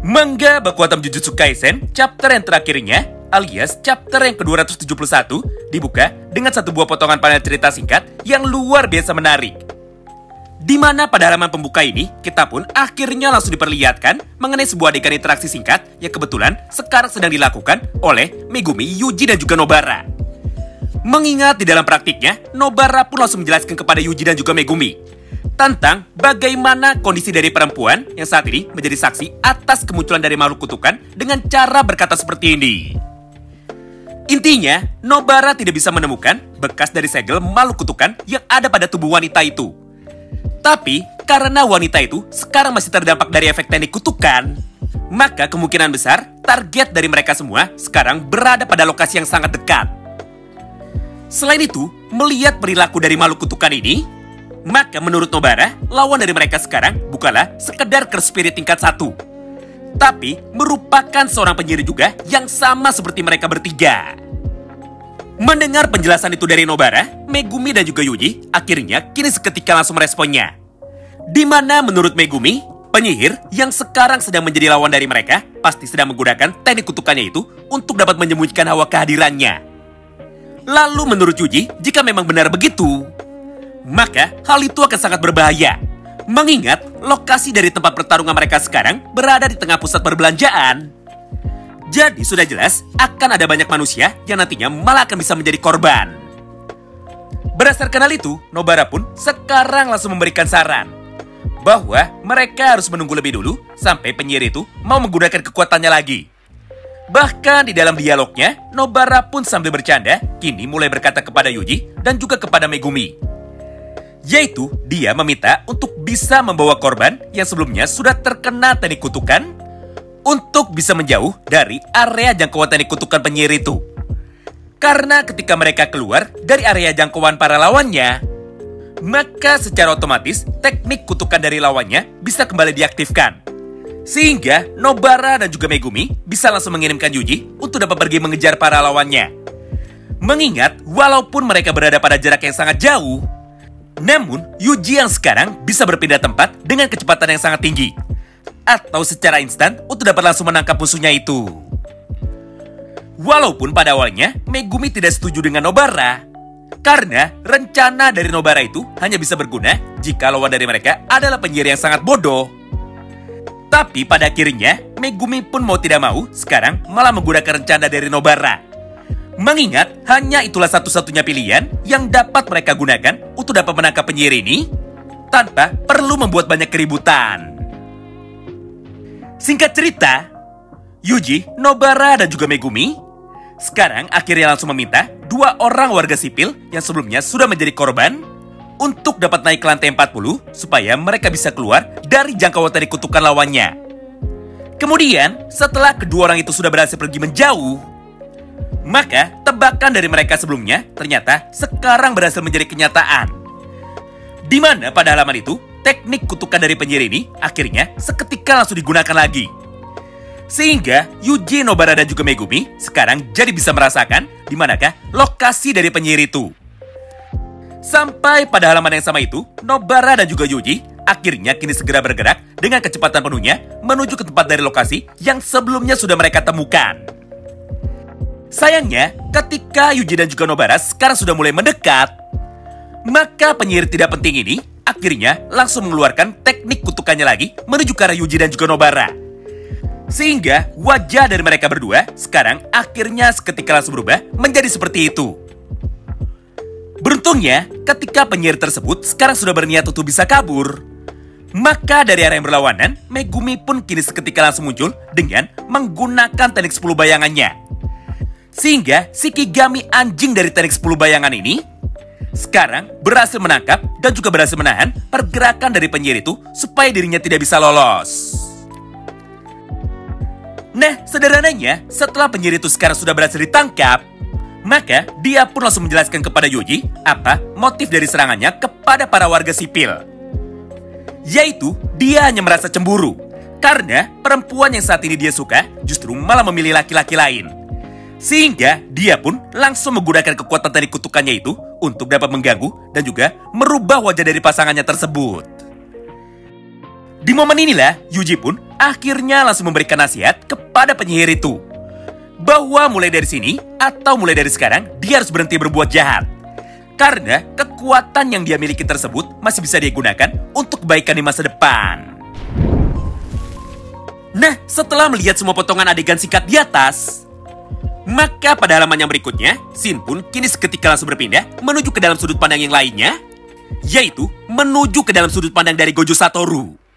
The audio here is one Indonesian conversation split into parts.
Manga Baku Hantam Jujutsu Kaisen chapter yang terakhirnya alias chapter yang ke-271 dibuka dengan satu buah potongan panel cerita singkat yang luar biasa menarik. Di mana pada halaman pembuka ini kita pun akhirnya langsung diperlihatkan mengenai sebuah adegan interaksi singkat yang kebetulan sekarang sedang dilakukan oleh Megumi, Yuji dan juga Nobara. Mengingat di dalam praktiknya Nobara pun langsung menjelaskan kepada Yuji dan juga Megumi tentang bagaimana kondisi dari perempuan yang saat ini menjadi saksi atas kemunculan dari makhluk kutukan dengan cara berkata seperti ini. Intinya, Nobara tidak bisa menemukan bekas dari segel makhluk kutukan yang ada pada tubuh wanita itu. Tapi, karena wanita itu sekarang masih terdampak dari efek teknik kutukan, maka kemungkinan besar target dari mereka semua sekarang berada pada lokasi yang sangat dekat. Selain itu, melihat perilaku dari makhluk kutukan ini, maka menurut Nobara, lawan dari mereka sekarang bukanlah sekedar curse spirit tingkat 1, tapi merupakan seorang penyihir juga yang sama seperti mereka bertiga. Mendengar penjelasan itu dari Nobara, Megumi dan juga Yuji akhirnya kini seketika langsung meresponnya. Di mana menurut Megumi, penyihir yang sekarang sedang menjadi lawan dari mereka pasti sedang menggunakan teknik kutukannya itu untuk dapat menyembunyikan hawa kehadirannya. Lalu menurut Yuji, jika memang benar begitu, maka hal itu akan sangat berbahaya. Mengingat lokasi dari tempat pertarungan mereka sekarang berada di tengah pusat perbelanjaan. Jadi sudah jelas akan ada banyak manusia yang nantinya malah akan bisa menjadi korban. Berdasarkan hal itu, Nobara pun sekarang langsung memberikan saran bahwa mereka harus menunggu lebih dulu sampai penyihir itu mau menggunakan kekuatannya lagi. Bahkan di dalam dialognya, Nobara pun sambil bercanda kini mulai berkata kepada Yuji dan juga kepada Megumi. Yaitu dia meminta untuk bisa membawa korban yang sebelumnya sudah terkena teknik kutukan untuk bisa menjauh dari area jangkauan teknik kutukan penyihir itu. Karena ketika mereka keluar dari area jangkauan para lawannya, maka secara otomatis teknik kutukan dari lawannya bisa kembali diaktifkan. Sehingga Nobara dan juga Megumi bisa langsung mengirimkan Yuji untuk dapat pergi mengejar para lawannya. Mengingat walaupun mereka berada pada jarak yang sangat jauh, namun Yuji yang sekarang bisa berpindah tempat dengan kecepatan yang sangat tinggi atau secara instan untuk dapat langsung menangkap musuhnya itu. Walaupun pada awalnya Megumi tidak setuju dengan Nobara, karena rencana dari Nobara itu hanya bisa berguna jika lawan dari mereka adalah penyihir yang sangat bodoh. Tapi pada akhirnya Megumi pun mau tidak mau sekarang malah menggunakan rencana dari Nobara. Mengingat hanya itulah satu-satunya pilihan yang dapat mereka gunakan untuk dapat menangkap penyihir ini tanpa perlu membuat banyak keributan. Singkat cerita, Yuji, Nobara dan juga Megumi sekarang akhirnya langsung meminta dua orang warga sipil yang sebelumnya sudah menjadi korban untuk dapat naik ke lantai 40 supaya mereka bisa keluar dari jangkauan dari kutukan lawannya. Kemudian, setelah kedua orang itu sudah berhasil pergi menjauh, maka tebakan dari mereka sebelumnya ternyata sekarang berhasil menjadi kenyataan. Di mana pada halaman itu, teknik kutukan dari penyihir ini akhirnya seketika langsung digunakan lagi. Sehingga Yuji, Nobara dan juga Megumi sekarang jadi bisa merasakan di manakah lokasi dari penyihir itu. Sampai pada halaman yang sama itu, Nobara dan juga Yuji akhirnya kini segera bergerak dengan kecepatan penuhnya menuju ke tempat dari lokasi yang sebelumnya sudah mereka temukan. Sayangnya, ketika Yuji dan juga Nobara sekarang sudah mulai mendekat, maka penyihir tidak penting ini akhirnya langsung mengeluarkan teknik kutukannya lagi menuju ke arah Yuji dan juga Nobara. Sehingga wajah dari mereka berdua sekarang akhirnya seketika langsung berubah menjadi seperti itu. Beruntungnya, ketika penyihir tersebut sekarang sudah berniat untuk bisa kabur, maka dari arah yang berlawanan, Megumi pun kini seketika langsung muncul dengan menggunakan teknik 10 bayangannya. Sehingga Shikigami anjing dari teknik 10 bayangan ini sekarang berhasil menangkap dan juga berhasil menahan pergerakan dari penyihir itu supaya dirinya tidak bisa lolos. Nah, sederhananya, setelah penyihir itu sekarang sudah berhasil ditangkap, maka dia pun langsung menjelaskan kepada Yuji apa motif dari serangannya kepada para warga sipil. Yaitu, dia hanya merasa cemburu karena perempuan yang saat ini dia suka justru malah memilih laki-laki lain. Sehingga dia pun langsung menggunakan kekuatan teknik kutukannya itu untuk dapat mengganggu dan juga merubah wajah dari pasangannya tersebut. Di momen inilah, Yuji pun akhirnya langsung memberikan nasihat kepada penyihir itu. Bahwa mulai dari sini, atau mulai dari sekarang, dia harus berhenti berbuat jahat. Karena kekuatan yang dia miliki tersebut masih bisa dia gunakan untuk kebaikan di masa depan. Nah, setelah melihat semua potongan adegan singkat di atas, maka pada halaman yang berikutnya, Shin pun kini seketika langsung berpindah menuju ke dalam sudut pandang yang lainnya, yaitu menuju ke dalam sudut pandang dari Gojo Satoru.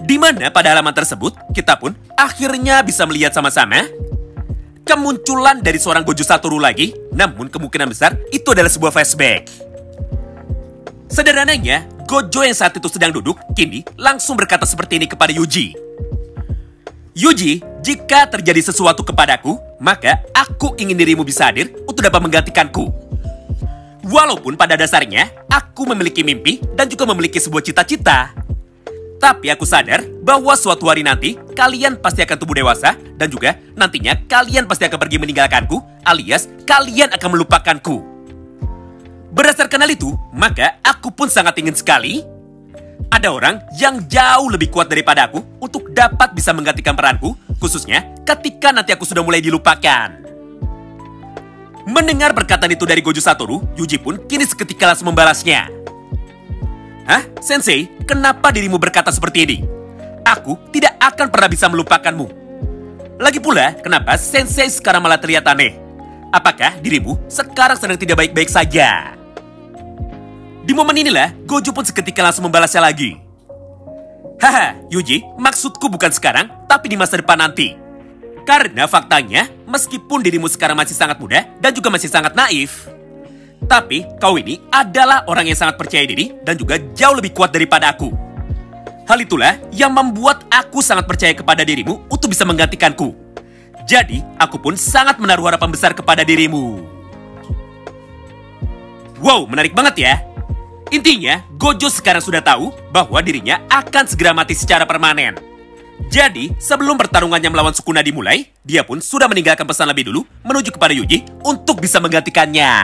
Di mana pada halaman tersebut, kita pun akhirnya bisa melihat sama-sama kemunculan dari seorang Gojo Satoru lagi, namun kemungkinan besar itu adalah sebuah flashback. Sederhananya, Gojo yang saat itu sedang duduk, kini langsung berkata seperti ini kepada Yuji. Yuji, jika terjadi sesuatu kepadaku, maka aku ingin dirimu bisa hadir untuk dapat menggantikanku. Walaupun pada dasarnya, aku memiliki mimpi dan juga memiliki sebuah cita-cita. Tapi aku sadar bahwa suatu hari nanti kalian pasti akan tumbuh dewasa dan juga nantinya kalian pasti akan pergi meninggalkanku alias kalian akan melupakanku. Berdasarkan hal itu, maka aku pun sangat ingin sekali ada orang yang jauh lebih kuat daripada aku untuk dapat bisa menggantikan peranku, khususnya ketika nanti aku sudah mulai dilupakan. Mendengar perkataan itu dari Gojo Satoru, Yuji pun kini seketika langsung membalasnya. Hah, Sensei, kenapa dirimu berkata seperti ini? Aku tidak akan pernah bisa melupakanmu. Lagi pula, kenapa Sensei sekarang malah terlihat aneh? Apakah dirimu sekarang sedang tidak baik-baik saja? Di momen inilah, Gojo pun seketika langsung membalasnya lagi. Haha, Yuji, maksudku bukan sekarang, tapi di masa depan nanti. Karena faktanya, meskipun dirimu sekarang masih sangat muda dan juga masih sangat naif, tapi kau ini adalah orang yang sangat percaya diri dan juga jauh lebih kuat daripada aku. Hal itulah yang membuat aku sangat percaya kepada dirimu untuk bisa menggantikanku. Jadi, aku pun sangat menaruh harapan besar kepada dirimu. Wow, menarik banget ya. Intinya, Gojo sekarang sudah tahu bahwa dirinya akan segera mati secara permanen. Jadi, sebelum pertarungannya melawan Sukuna dimulai, dia pun sudah meninggalkan pesan lebih dulu menuju kepada Yuji untuk bisa menggantikannya.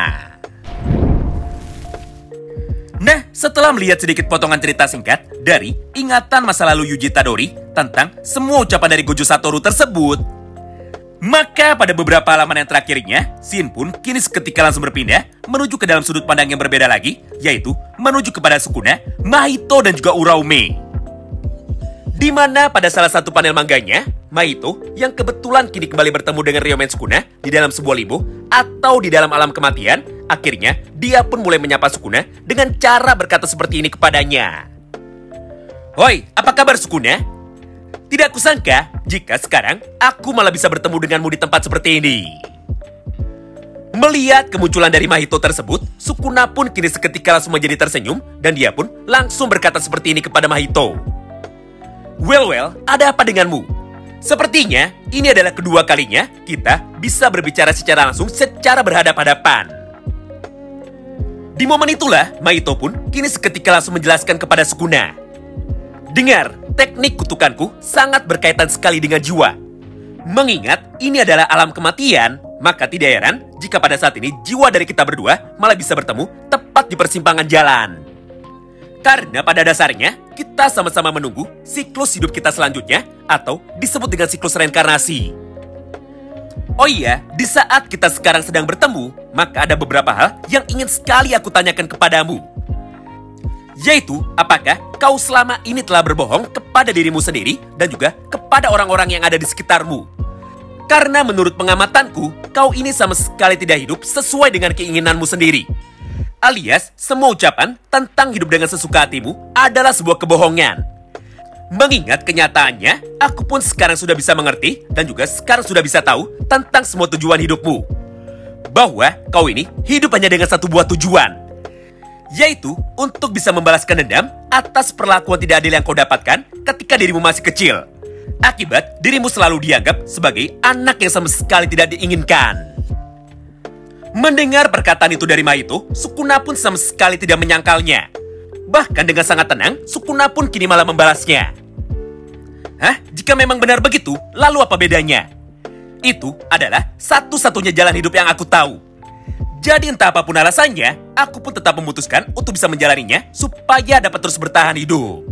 Nah, setelah melihat sedikit potongan cerita singkat dari ingatan masa lalu Yuji Tadori tentang semua ucapan dari Gojo Satoru tersebut, maka pada beberapa halaman yang terakhirnya, Shin pun kini seketika langsung berpindah menuju ke dalam sudut pandang yang berbeda lagi, yaitu menuju kepada Sukuna, Mahito, dan juga Uraume. Di mana pada salah satu panel mangganya, Mahito yang kebetulan kini kembali bertemu dengan Ryomen Sukuna di dalam sebuah limbo atau di dalam alam kematian, akhirnya dia pun mulai menyapa Sukuna dengan cara berkata seperti ini kepadanya. Hoi, apa kabar Sukuna? Tidak kusangka jika sekarang aku malah bisa bertemu denganmu di tempat seperti ini. Melihat kemunculan dari Mahito tersebut, Sukuna pun kini seketika langsung menjadi tersenyum dan dia pun langsung berkata seperti ini kepada Mahito. Well, ada apa denganmu? Sepertinya ini adalah kedua kalinya kita bisa berbicara secara langsung secara berhadapan-hadapan. Di momen itulah, Mahito pun kini seketika langsung menjelaskan kepada Sukuna. Dengar, teknik kutukanku sangat berkaitan sekali dengan jiwa. Mengingat ini adalah alam kematian, maka tidak heran jika pada saat ini jiwa dari kita berdua malah bisa bertemu tepat di persimpangan jalan. Karena pada dasarnya, kita sama-sama menunggu siklus hidup kita selanjutnya atau disebut dengan siklus reinkarnasi. Oh iya, di saat kita sekarang sedang bertemu, maka ada beberapa hal yang ingin sekali aku tanyakan kepadamu. Yaitu, apakah kau selama ini telah berbohong kepada dirimu sendiri dan juga kepada orang-orang yang ada di sekitarmu? Karena menurut pengamatanku, kau ini sama sekali tidak hidup sesuai dengan keinginanmu sendiri. Alias, semua ucapan tentang hidup dengan sesuka hatimu adalah sebuah kebohongan. Mengingat kenyataannya, aku pun sekarang sudah bisa mengerti dan juga sekarang sudah bisa tahu tentang semua tujuan hidupmu. Bahwa kau ini hidup hanya dengan satu buah tujuan, yaitu untuk bisa membalaskan dendam atas perlakuan tidak adil yang kau dapatkan ketika dirimu masih kecil. Akibat dirimu selalu dianggap sebagai anak yang sama sekali tidak diinginkan. Mendengar perkataan itu dari Mahito, Sukuna pun sama sekali tidak menyangkalnya. Bahkan dengan sangat tenang, Sukuna pun kini malah membalasnya. Hah? Jika memang benar begitu, lalu apa bedanya? Itu adalah satu-satunya jalan hidup yang aku tahu. Jadi entah apapun alasannya, aku pun tetap memutuskan untuk bisa menjalaninya supaya dapat terus bertahan hidup.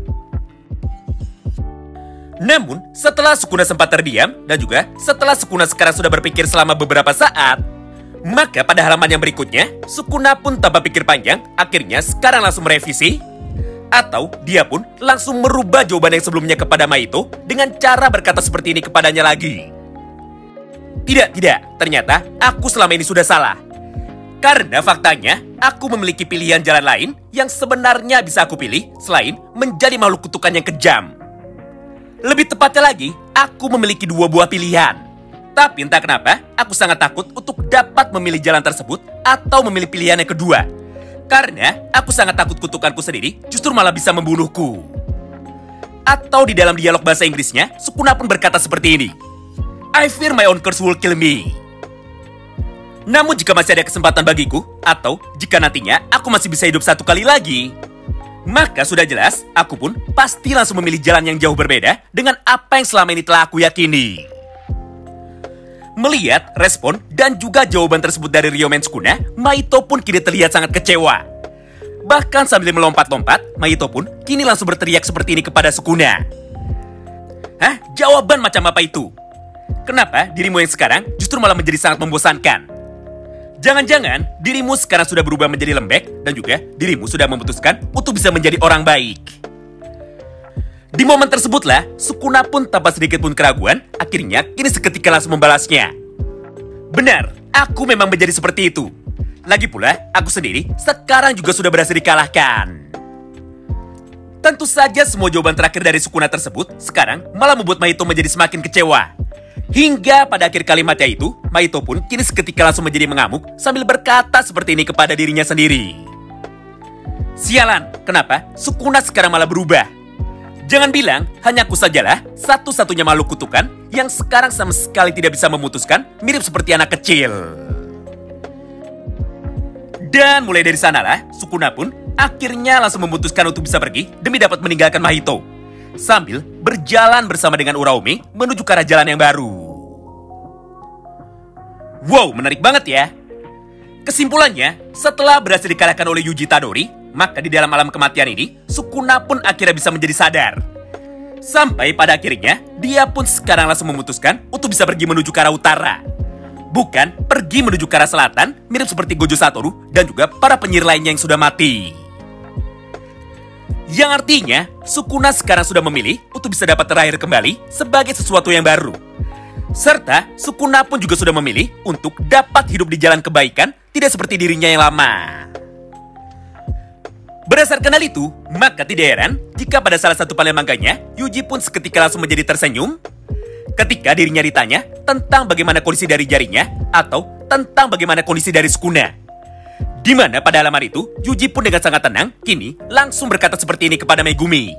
Namun, setelah Sukuna sempat terdiam, dan juga setelah Sukuna sekarang sudah berpikir selama beberapa saat, maka pada halaman yang berikutnya, Sukuna pun tanpa pikir panjang, akhirnya sekarang langsung merevisi, atau dia pun langsung merubah jawaban yang sebelumnya kepada Mahito dengan cara berkata seperti ini kepadanya lagi. Tidak, ternyata aku selama ini sudah salah. Karena faktanya, aku memiliki pilihan jalan lain yang sebenarnya bisa aku pilih selain menjadi makhluk kutukan yang kejam. Lebih tepatnya lagi, aku memiliki dua buah pilihan. Tapi entah kenapa, aku sangat takut untuk dapat memilih jalan tersebut atau memilih pilihan yang kedua. Karena aku sangat takut kutukanku sendiri justru malah bisa membunuhku. Atau di dalam dialog bahasa Inggrisnya, Sukuna pun berkata seperti ini. I fear my own curse will kill me. Namun jika masih ada kesempatan bagiku, atau jika nantinya aku masih bisa hidup satu kali lagi, maka sudah jelas, aku pun pasti langsung memilih jalan yang jauh berbeda dengan apa yang selama ini telah aku yakini. Melihat respon dan juga jawaban tersebut dari Ryomen Sukuna, Mahito pun kini terlihat sangat kecewa. Bahkan sambil melompat-lompat, Mahito pun kini langsung berteriak seperti ini kepada Sukuna. Hah? Jawaban macam apa itu? Kenapa dirimu yang sekarang justru malah menjadi sangat membosankan? Jangan-jangan dirimu sekarang sudah berubah menjadi lembek dan juga dirimu sudah memutuskan untuk bisa menjadi orang baik. Di momen tersebutlah, Sukuna pun tanpa sedikit pun keraguan, akhirnya kini seketika langsung membalasnya. Benar, aku memang menjadi seperti itu. Lagi pula, aku sendiri sekarang juga sudah berhasil dikalahkan. Tentu saja semua jawaban terakhir dari Sukuna tersebut sekarang malah membuat Mahito menjadi semakin kecewa. Hingga pada akhir kalimatnya itu, Mahito pun kini seketika langsung menjadi mengamuk sambil berkata seperti ini kepada dirinya sendiri. Sialan, kenapa Sukuna sekarang malah berubah? Jangan bilang hanya aku sajalah satu-satunya makhluk kutukan yang sekarang sama sekali tidak bisa memutuskan, mirip seperti anak kecil. Dan mulai dari sanalah, Sukuna pun akhirnya langsung memutuskan untuk bisa pergi demi dapat meninggalkan Mahito, sambil berjalan bersama dengan Uraomi menuju ke arah jalan yang baru. Wow, menarik banget ya. Kesimpulannya, setelah berhasil dikalahkan oleh Yuji Tadori, maka di dalam alam kematian ini, Sukuna pun akhirnya bisa menjadi sadar. Sampai pada akhirnya, dia pun sekarang langsung memutuskan untuk bisa pergi menuju ke arah utara. Bukan pergi menuju ke arah selatan, mirip seperti Gojo Satoru dan juga para penyihir lainnya yang sudah mati. Yang artinya, Sukuna sekarang sudah memilih untuk bisa dapat terlahir kembali sebagai sesuatu yang baru. Serta, Sukuna pun juga sudah memilih untuk dapat hidup di jalan kebaikan, tidak seperti dirinya yang lama. Berdasarkan hal itu, maka tidak heran jika pada salah satu panel manganya, Yuji pun seketika langsung menjadi tersenyum ketika dirinya ditanya tentang bagaimana kondisi dari jarinya atau tentang bagaimana kondisi dari Sukuna. Di mana pada halaman itu, Yuji pun dengan sangat tenang, kini langsung berkata seperti ini kepada Megumi.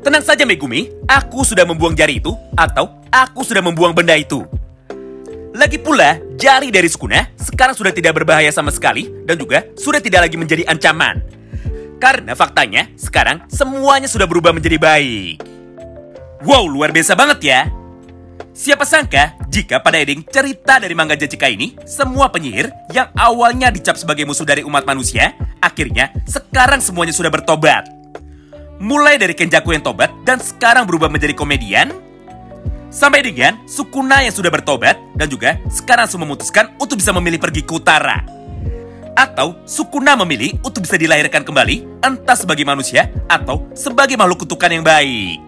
Tenang saja Megumi, aku sudah membuang jari itu, atau aku sudah membuang benda itu. Lagi pula, jari dari Sukuna sekarang sudah tidak berbahaya sama sekali dan juga sudah tidak lagi menjadi ancaman. Karena faktanya, sekarang semuanya sudah berubah menjadi baik. Wow, luar biasa banget ya. Siapa sangka jika pada ending cerita dari manga Jajika ini, semua penyihir yang awalnya dicap sebagai musuh dari umat manusia, akhirnya sekarang semuanya sudah bertobat. Mulai dari Kenjaku yang tobat dan sekarang berubah menjadi komedian, sampai dengan Sukuna yang sudah bertobat dan juga sekarang langsung memutuskan untuk bisa memilih pergi ke utara. Atau Sukuna memilih untuk bisa dilahirkan kembali, entah sebagai manusia atau sebagai makhluk kutukan yang baik.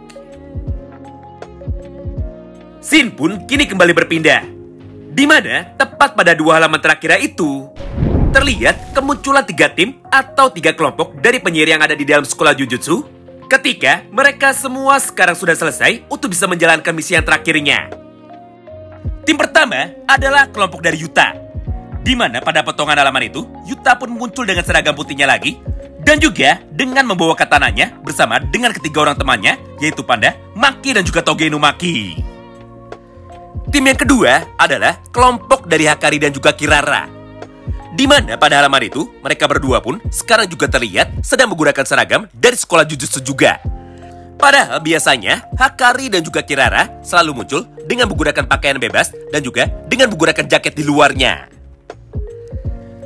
Scene pun kini kembali berpindah, di mana tepat pada 2 halaman terakhir itu terlihat kemunculan 3 tim atau 3 kelompok dari penyihir yang ada di dalam sekolah Jujutsu, ketika mereka semua sekarang sudah selesai untuk bisa menjalankan misi yang terakhirnya. Tim pertama adalah kelompok dari Yuta, di mana pada potongan halaman itu Yuta pun muncul dengan seragam putihnya lagi dan juga dengan membawa katananya bersama dengan ketiga orang temannya, yaitu Panda, Maki dan juga Toge no Maki. Tim yang kedua adalah kelompok dari Hakari dan juga Kirara, di mana pada halaman itu mereka berdua pun sekarang juga terlihat sedang menggunakan seragam dari sekolah Jujutsu juga. Padahal biasanya Hakari dan juga Kirara selalu muncul dengan menggunakan pakaian bebas dan juga dengan menggunakan jaket di luarnya.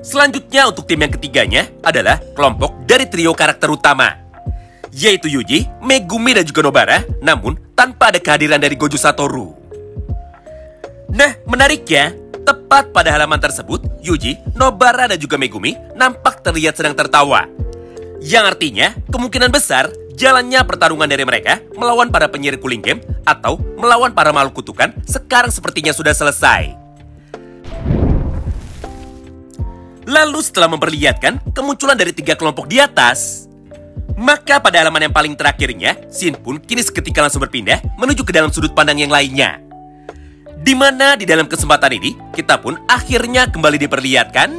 Selanjutnya untuk tim yang ketiganya adalah kelompok dari trio karakter utama, yaitu Yuji, Megumi, dan juga Nobara, namun tanpa ada kehadiran dari Gojo Satoru. Nah, menariknya, tepat pada halaman tersebut, Yuji, Nobara, dan juga Megumi nampak terlihat sedang tertawa. Yang artinya, kemungkinan besar jalannya pertarungan dari mereka melawan para penyihir Cooling Game atau melawan para makhluk kutukan sekarang sepertinya sudah selesai. Lalu setelah memperlihatkan kemunculan dari 3 kelompok di atas, maka pada halaman yang paling terakhirnya, Shin pun kini seketika langsung berpindah menuju ke dalam sudut pandang yang lainnya. Di mana di dalam kesempatan ini, kita pun akhirnya kembali diperlihatkan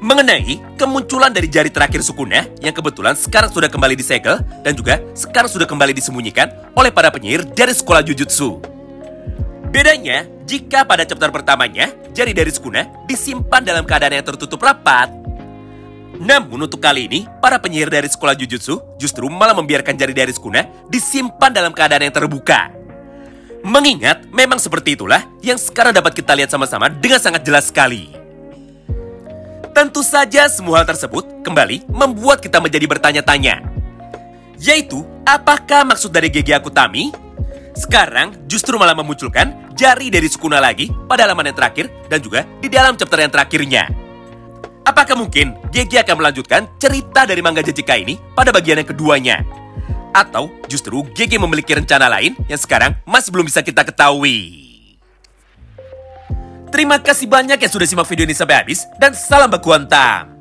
mengenai kemunculan dari jari terakhir Sukuna yang kebetulan sekarang sudah kembali disegel dan juga sekarang sudah kembali disembunyikan oleh para penyihir dari sekolah Jujutsu. Bedanya, jika pada chapter pertamanya, jari dari Sukuna disimpan dalam keadaan yang tertutup rapat. Namun untuk kali ini, para penyihir dari sekolah Jujutsu justru malah membiarkan jari dari Sukuna disimpan dalam keadaan yang terbuka. Mengingat memang seperti itulah yang sekarang dapat kita lihat sama-sama dengan sangat jelas sekali. Tentu saja semua hal tersebut kembali membuat kita menjadi bertanya-tanya. Yaitu, apakah maksud dari Gege Akutami sekarang justru malah memunculkan jari dari Sukuna lagi pada halaman yang terakhir dan juga di dalam chapter yang terakhirnya? Apakah mungkin Gege akan melanjutkan cerita dari manga JJK ini pada bagian yang keduanya? Atau justru Gege memiliki rencana lain yang sekarang masih belum bisa kita ketahui? Terima kasih banyak yang sudah simak video ini sampai habis dan salam baku hantam.